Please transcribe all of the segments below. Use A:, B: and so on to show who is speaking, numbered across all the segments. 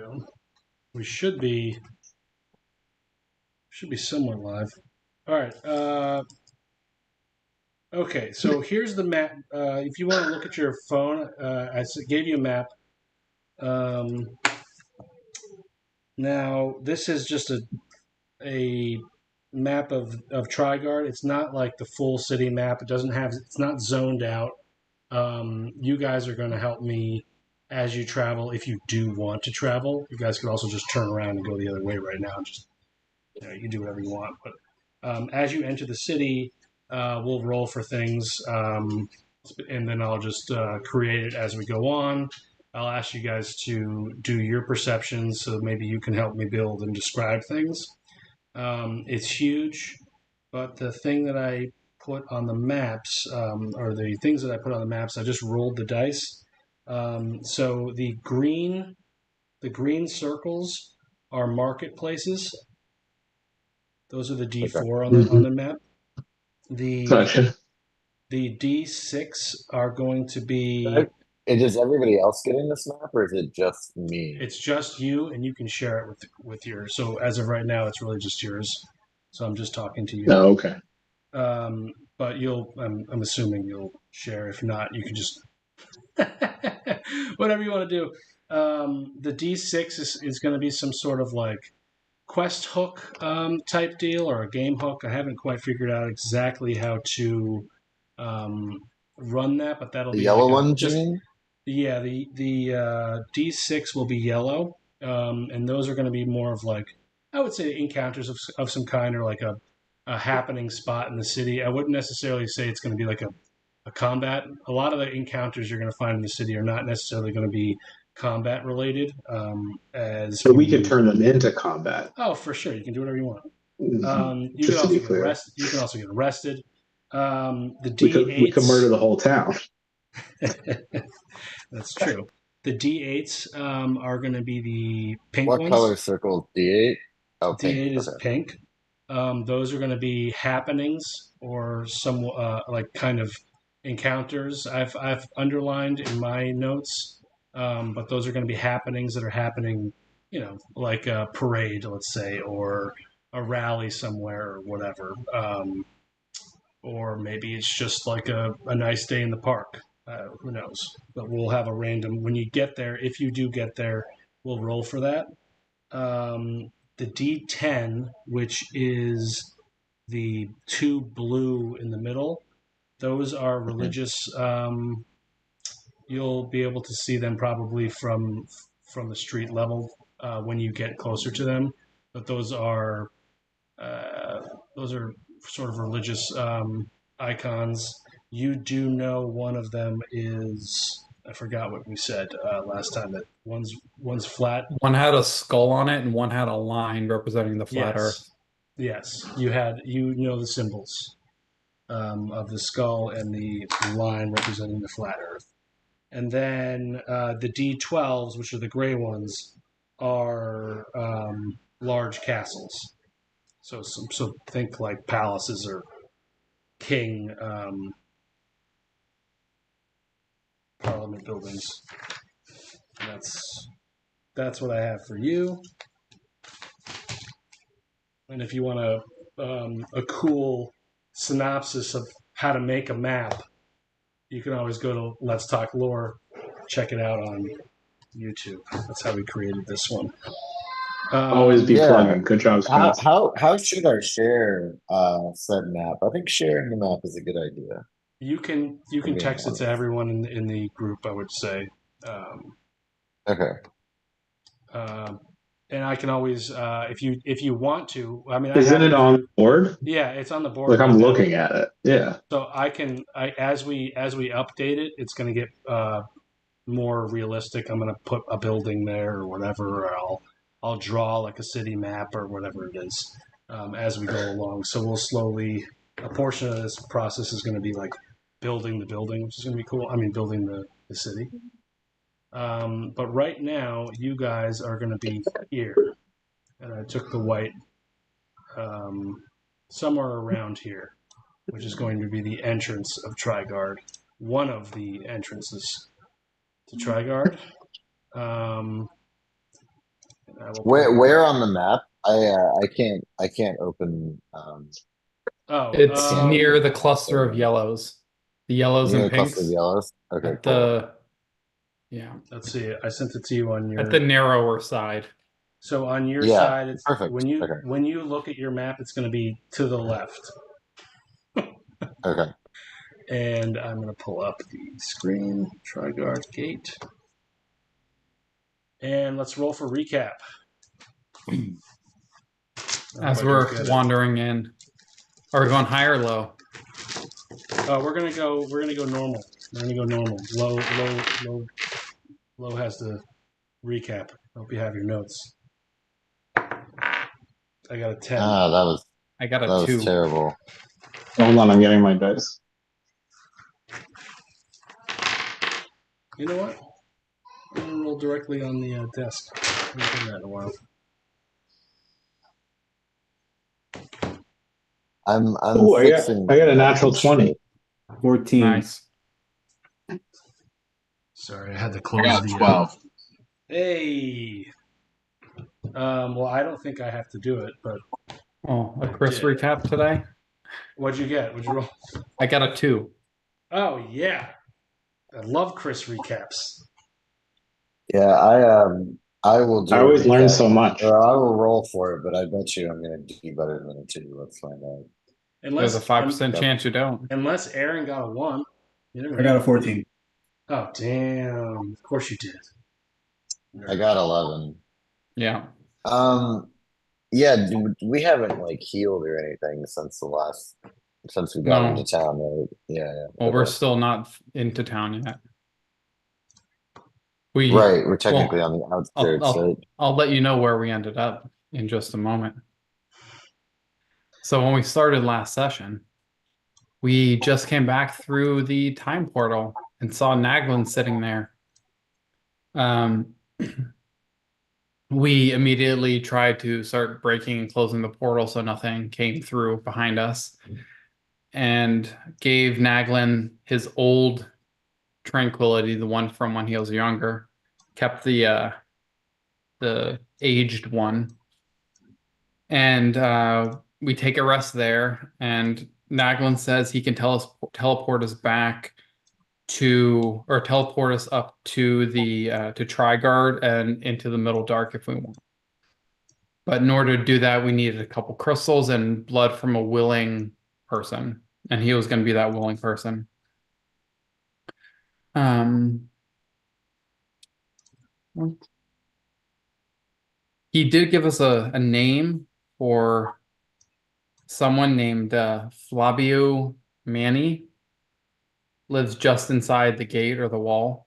A: go. We should be somewhat live. All right. Okay, so here's the map. If you want to look at your phone, gave you a map. Um, Now this is just a map of Trigard. It's not like the full city map. It doesn't have. It's not zoned out. You guys are going to help me as you travel. If you do want to travel, you guys could also just turn around and go the other way right now. Just you can do whatever you want. But as you enter the city, we'll roll for things, and then I'll just create it as we go on. I'll ask you guys to do your perceptions, so maybe you can help me build and describe things. It's huge, but the thing that I put on the maps, or the things that I put on the maps, I just rolled the dice. So the green circles are marketplaces. Those are the
B: Okay.
A: D4 on
C: Mhm.
A: the map. The
C: Gotcha.
A: the D6 are going to
B: So,
A: be.
B: and is everybody else getting this map, or is it just me?
A: It's just you, and you can share it with your. So as of right now, it's really just yours. So I'm just talking to you.
C: Oh, okay.
A: But you'll. I'm assuming you'll share. If not, you can just whatever you want to do. The D6 is going to be some sort of like quest hook type deal or a game hook. I haven't quite figured out exactly how to um, run that, but that'll
B: The
A: be like
B: yellow
A: a
B: ones, you
A: just
B: mean?
A: yeah. The D6 will be yellow, and those are going to be more of like I would say encounters of some kind or like a happening spot in the city. I wouldn't necessarily say it's going to be like a combat. A lot of the encounters you're going to find in the city are not necessarily going to be combat related. As
C: So we could
A: you
C: turn them into combat,
A: Oh, for sure, you can do whatever you want. You could
C: just to be
A: also get
C: clear.
A: arrested. You can also get arrested. The
C: We could murder
A: D8s.
C: the whole town.
A: That's true. The D8s are going to be the pink
B: What color
A: ones.
B: circle? D8? Oh, pink.
A: D8 is
B: Okay.
A: pink. Those are going to be happenings or some like kind of encounters. I've underlined in my notes, but those are going to be happenings that are happening. Like a parade, let's say, or a rally somewhere or whatever. Or maybe it's just like a nice day in the park. Who knows? But we'll have a random when you get there. If you do get there, we'll roll for that. The D10, which is the two blue in the middle, those are
B: Mhm.
A: religious. You'll be able to see them probably from the street level when you get closer to them. But uh, those are sort of religious icons. You do know one of them is I forgot what we said last time that one's flat.
D: One had a skull on it and one had a line representing the flat
A: Yes,
D: Earth.
A: yes. You know the symbols of the skull and the line representing the flat Earth. And then the D12s, which are the gray ones, are large castles. So think like palaces or king parliament buildings. That's what I have for you. And if you want a cool synopsis of how to make a map, you can always go to Let's Talk Lore, check it out on YouTube. That's how we created this one.
C: Always be
B: Yeah.
C: plugging. Good job,
B: How
C: Spence.
B: how how should I share said map? I think sharing the map is a good idea.
A: You can
B: I'm being
A: text it to
B: honest.
A: everyone in the group. I would say. Um,
B: Okay.
A: uh, and I can always, if you want to. I mean, I
C: Isn't
A: have
C: it
A: it.
C: on the board?
A: Yeah, it's on the board
C: Like
A: right
C: I'm
A: now.
C: looking at it. Yeah.
A: So as we update it, it's going to get more realistic. I'm going to put a building there or whatever, or I'll draw like a city map or whatever it is as we go along. So we'll slowly. A portion of this process is going to be like building the building, which is going to be cool. I mean, building the city. But right now, you guys are going to be here, and I took the white um, somewhere around here, which is going to be the entrance of Trigard. One of the entrances to Trigard. Um, will
B: Where on the map? I can't open
A: Oh,
D: It's
B: can't
D: near
B: open
D: the cluster of yellows. The yellows
B: near
D: and
B: the cluster of
D: pinks
B: yellows. Okay,
D: at
B: cool.
D: the yeah,
A: let's see. I sent it to you on your.
D: at the narrower side.
A: So on your
B: Yeah,
A: side, it's
B: perfect. Okay,
A: when you look at your map, it's going to be to the left.
B: okay.
A: And I'm going to pull up the screen, Triguard Gate, and let's roll for recap.
D: As
A: Everybody
D: we're
A: look at it.
D: wandering in. Are we going high or low?
A: We're gonna go normal. We're gonna go normal. Low has the recap. Hope you have your notes. I got a 10.
B: Ah,
D: I got
B: that
D: a
B: was
D: 2.
B: terrible.
C: Hold on, I'm getting my dice.
A: You know what? I'm gonna roll directly on the desk. I haven't done that in a while.
B: I'm
C: Oh,
B: fixing.
C: I got a natural 20.
E: 14.
D: Nice.
A: Sorry, I had to
F: I
A: close
F: got
A: the.
F: 12.
A: Hey. Well, I don't think I have to do it, but
D: Oh, a Chris
A: did.
D: recap today?
A: What'd you get? What'd you roll?
D: I got a 2.
A: Oh yeah, I love Chris recaps.
B: Yeah, I will do
C: I
B: a
C: always learn
B: recap,
C: so much.
B: or I will roll for it, but I bet you I'm gonna do better than a 2. Let's find out.
D: There's a 5% chance you don't.
A: Unless Aaron got a 1. You never
E: I got
A: know.
E: a 14.
A: Oh damn! Of course you did.
B: I got 11.
D: Yeah.
B: Yeah, we haven't like healed or anything since we got into
D: No.
B: town, right? Yeah.
D: Well, we're
B: Okay.
D: still not into town yet. We
B: Right, we're technically
D: well,
B: on the outskirts, right?
D: I'll let you know where we ended up in just a moment. So when we started last session, we just came back through the time portal and saw Naglin sitting there. We immediately tried to start breaking and closing the portal so nothing came through behind us, and gave Naglin his old tranquility, the one from when he was younger. Kept the aged one, and we take a rest there. And Naglin says he can teleport us back to, or teleport us up to the to Triguard and into the Middle Dark if we want. But in order to do that, we needed a couple crystals and blood from a willing person, and he was going to be that willing person. He did give us a name for someone named Flavio Manny. Lives just inside the gate or the wall.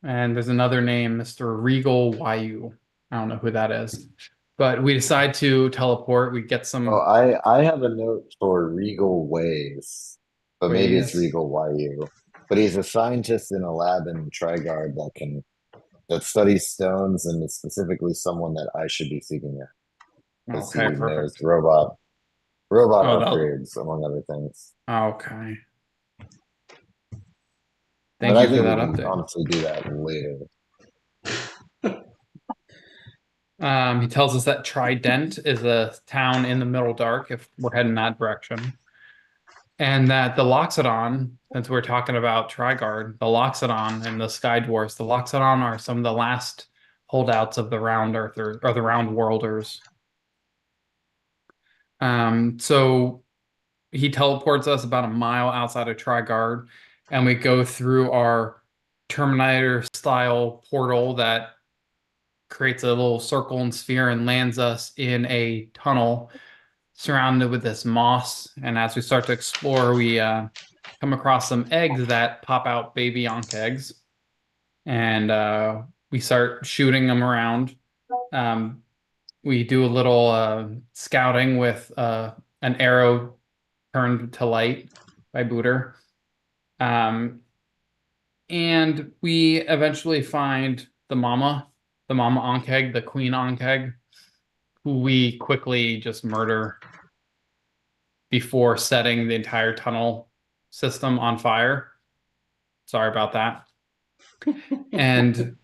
D: And there's another name, Mr. Regal Wayu. I don't know who that is. But we decide to teleport. We get some
B: Oh, I have a note for Regal Ways, but maybe it's
D: ways.
B: Regal YU. But he's a scientist in a lab in Trigard that studies stones and is specifically someone that I should be seeking out. Because he
D: Okay,
B: knows
D: perfect.
B: robot
D: Oh,
B: upgrades, among other things.
D: Okay.
B: But
D: Thank
B: I
D: you for
B: think
D: that
B: we can
D: update.
B: honestly do that later.
D: He tells us that Trident is a town in the Middle Dark if we're heading that direction. And that the Loxodon, since we're talking about Triguard, the Loxodon and the Sky Dwarfs, the Loxodon are some of the last holdouts of the Round Earthers or the Round Worlders. So he teleports us about a mile outside of Triguard, and we go through our Terminator-style portal that creates a little circle and sphere and lands us in a tunnel surrounded with this moss. And as we start to explore, we come across some eggs that pop out baby Ankh eggs, and we start shooting them around. We do a little scouting with an arrow turned to light by Booter. And we eventually find the mama Ankh egg, the queen Ankh egg, who we quickly just murder before setting the entire tunnel system on fire. Sorry about that. And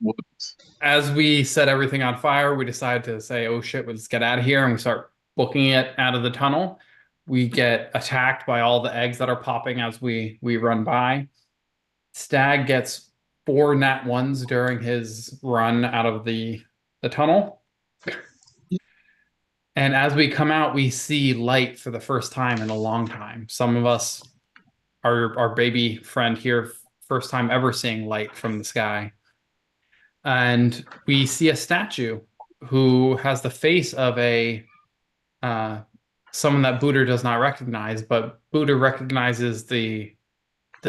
E: Whoops.
D: As we set everything on fire, we decide to say, "Oh shit, let's get out of here," and we start booking it out of the tunnel. We get attacked by all the eggs that are popping as we run by. Stag gets 4 nat ones during his run out of the tunnel. And as we come out, we see light for the first time in a long time. Some of us, our baby friend here, first time ever seeing light from the sky. And we see a statue who has the face of a someone that Booter does not recognize, but Booter recognizes the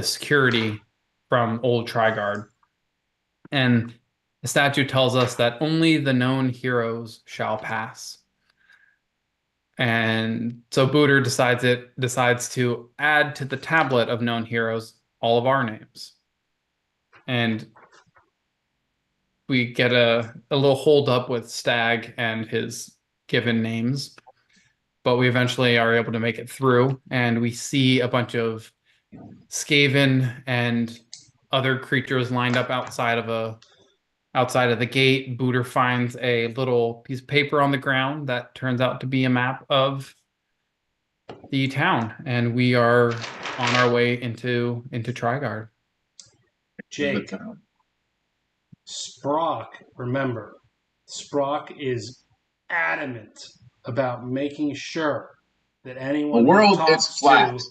D: security from old Trigard. And the statue tells us that only the known heroes shall pass. And so Booter decides to add to the tablet of known heroes all of our names. And we get a little hold up with Stag and his given names, but we eventually are able to make it through, and we see a bunch of Skaven and other creatures lined up outside of the gate. Booter finds a little piece of paper on the ground that turns out to be a map of the town, and we are on our way into Trigard.
A: Jake, Sprock, remember, Sprock is adamant about making sure that anyone
E: The world
A: who talks
E: is flat.
A: to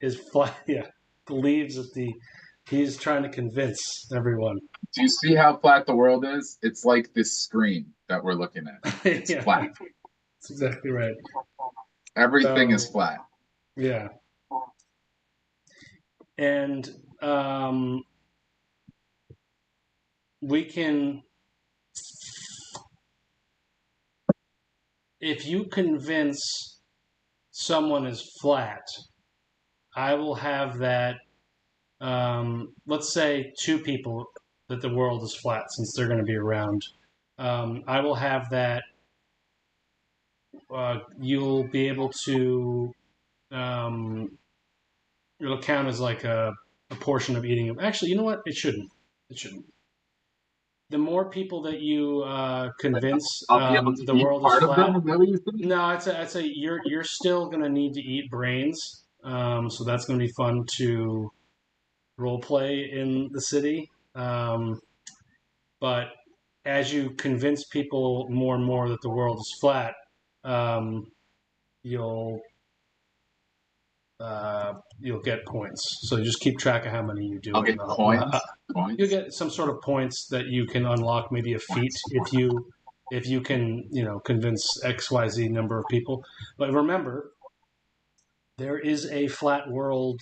A: is flat. Yeah, believes that he's trying to convince everyone.
E: Do you see how flat the world is? It's like this screen that we're looking at. It's
A: Yeah,
E: flat.
A: that's exactly right.
E: Everything is
A: So-
E: flat.
A: Yeah. And we can, if you convince someone is flat, I will have that, let's say 2 people that the world is flat since they're going to be around. I will have that, you'll be able to, it'll count as like a portion of eating. Actually, you know what? It shouldn't. It shouldn't. The more people that you convince
E: I'll be able to
A: the
E: eat
A: world is
E: part of
A: flat.
E: them. Is that what you said?
A: No, I'd say you're still gonna need to eat brains. So that's gonna be fun to role play in the city. But as you convince people more and more that the world is flat, you'll get points. So just keep track of how many you do.
E: I'll get coins.
A: You'll get some sort of points that you can unlock, maybe a feat if you can, convince XYZ number of people. But remember, there is a flat world